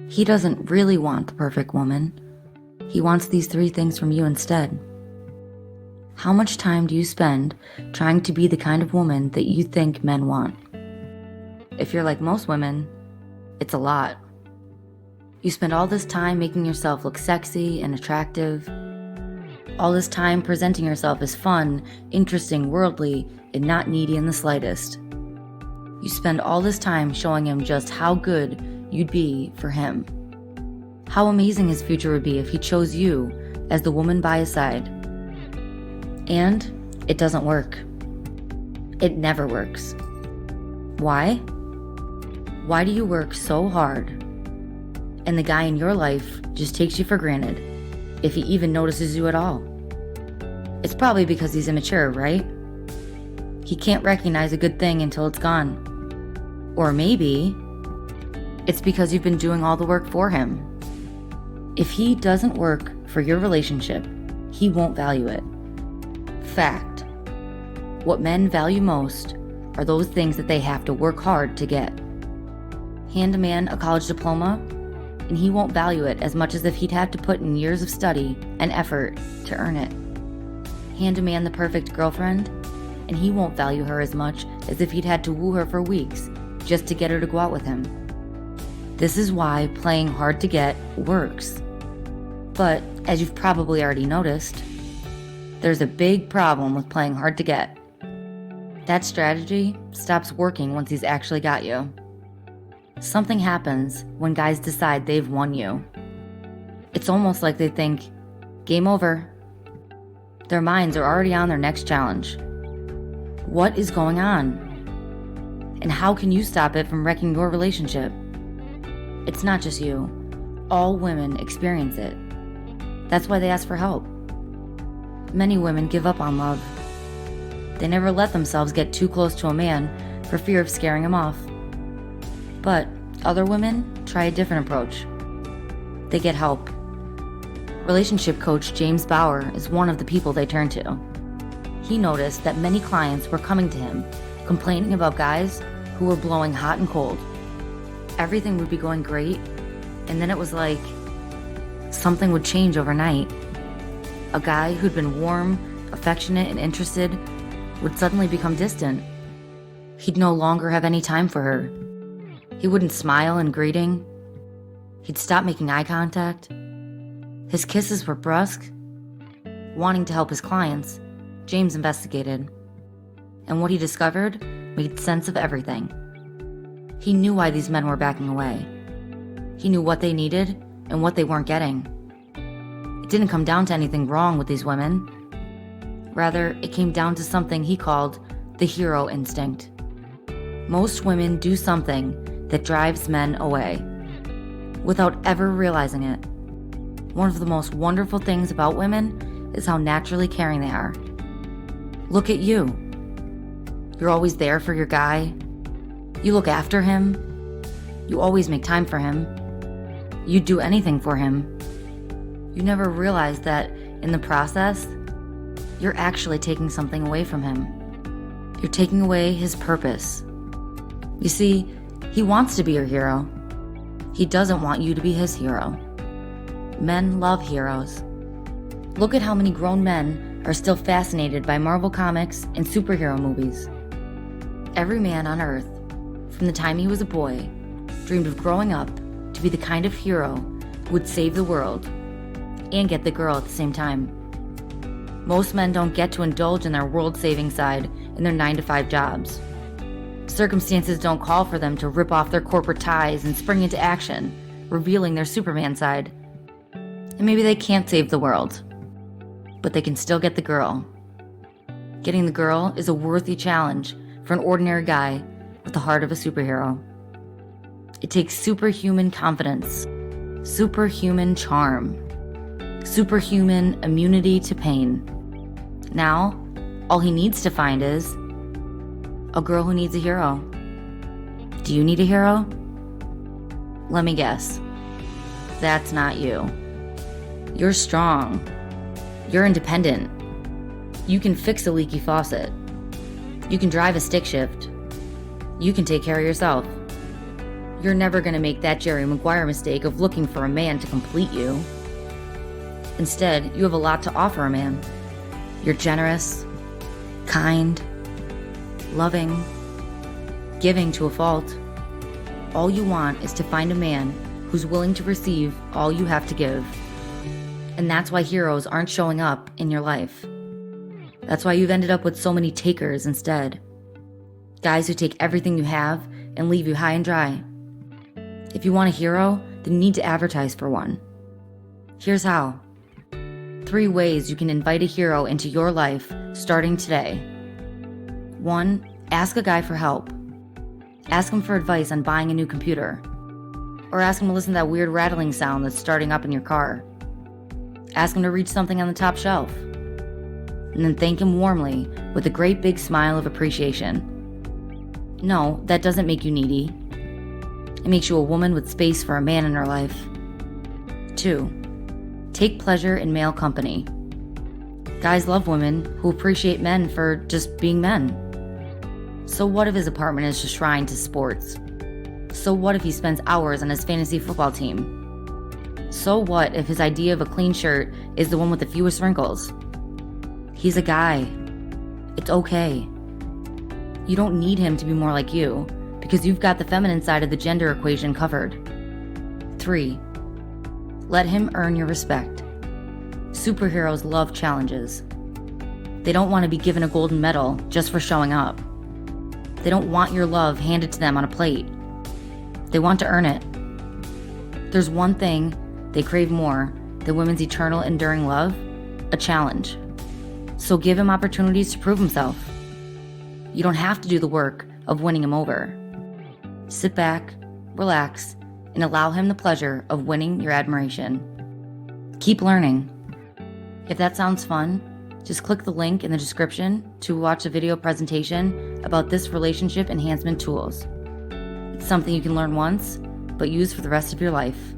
He doesn't really want the perfect woman. He wants these 3 things from you instead. How much time do you spend trying to be the kind of woman that you think men want? If you're like most women, it's a lot. You spend all this time making yourself look sexy and attractive, all this time presenting yourself as fun, interesting, worldly, and not needy in the slightest. You spend all this time showing him just how good you'd be for him. How amazing his future would be if he chose you as the woman by his side. And it doesn't work. It never works. Why? Why do you work so hard and the guy in your life just takes you for granted, if he even notices you at all? It's probably because he's immature, right? He can't recognize a good thing until it's gone. Or maybe it's because you've been doing all the work for him. If he doesn't work for your relationship, he won't value it. Fact. What men value most are those things that they have to work hard to get. Hand a man a college diploma, and he won't value it as much as if he'd had to put in years of study and effort to earn it. Hand a man the perfect girlfriend, and he won't value her as much as if he'd had to woo her for weeks just to get her to go out with him. This is why playing hard to get works. But, as you've probably already noticed, there's a big problem with playing hard to get. That strategy stops working once he's actually got you. Something happens when guys decide they've won you. It's almost like they think, game over. Their minds are already on their next challenge. What is going on? And how can you stop it from wrecking your relationship? It's not just you. All women experience it. That's why they ask for help. Many women give up on love. They never let themselves get too close to a man for fear of scaring him off. But other women try a different approach. They get help. Relationship coach James Bauer is one of the people they turn to. He noticed that many clients were coming to him complaining about guys who were blowing hot and cold. Everything would be going great, and then it was like something would change overnight. A guy who'd been warm, affectionate, and interested would suddenly become distant. He'd no longer have any time for her. He wouldn't smile in greeting. He'd stop making eye contact. His kisses were brusque. Wanting to help his clients, James investigated. And what he discovered made sense of everything. He knew why these men were backing away. He knew what they needed and what they weren't getting. It didn't come down to anything wrong with these women. Rather, it came down to something he called the hero instinct. Most women do something that drives men away, without ever realizing it. One of the most wonderful things about women is how naturally caring they are. Look at you. You're always there for your guy. You look after him. You always make time for him. You'd do anything for him. You never realize that in the process, you're actually taking something away from him. You're taking away his purpose. You see, he wants to be your hero. He doesn't want you to be his hero. Men love heroes. Look at how many grown men are still fascinated by Marvel comics and superhero movies. Every man on Earth, from the time he was a boy, dreamed of growing up to be the kind of hero who would save the world and get the girl at the same time. Most men don't get to indulge in their world-saving side in their 9-to-5 jobs. Circumstances don't call for them to rip off their corporate ties and spring into action, revealing their Superman side. And maybe they can't save the world, but they can still get the girl. Getting the girl is a worthy challenge for an ordinary guy with the heart of a superhero. It takes superhuman confidence, superhuman charm, superhuman immunity to pain. Now, all he needs to find is a girl who needs a hero. Do you need a hero? Let me guess. That's not you. You're strong. You're independent. You can fix a leaky faucet. You can drive a stick shift. You can take care of yourself. You're never going to make that Jerry Maguire mistake of looking for a man to complete you. Instead, you have a lot to offer a man. You're generous, kind, loving, giving to a fault. All you want is to find a man who's willing to receive all you have to give. And that's why heroes aren't showing up in your life. That's why you've ended up with so many takers instead. Guys who take everything you have and leave you high and dry. If you want a hero, then you need to advertise for one. Here's how. 3 ways you can invite a hero into your life starting today. 1. Ask a guy for help. Ask him for advice on buying a new computer. Or ask him to listen to that weird rattling sound that's starting up in your car. Ask him to reach something on the top shelf. And then thank him warmly with a great big smile of appreciation. No, that doesn't make you needy. It makes you a woman with space for a man in her life. 2. Take pleasure in male company. Guys love women who appreciate men for just being men. So what if his apartment is just shrine to sports? So what if he spends hours on his fantasy football team? So what if his idea of a clean shirt is the one with the fewest wrinkles? He's a guy. It's okay. You don't need him to be more like you, because you've got the feminine side of the gender equation covered. 3. Let him earn your respect. Superheroes love challenges. They don't want to be given a golden medal just for showing up. They don't want your love handed to them on a plate. They want to earn it. There's one thing they crave more than women's eternal enduring love: a challenge. So give him opportunities to prove himself. You don't have to do the work of winning him over. Sit back, relax, and allow him the pleasure of winning your admiration. Keep learning. If that sounds fun, just click the link in the description to watch a video presentation about this relationship enhancement tools. It's something you can learn once, but use for the rest of your life.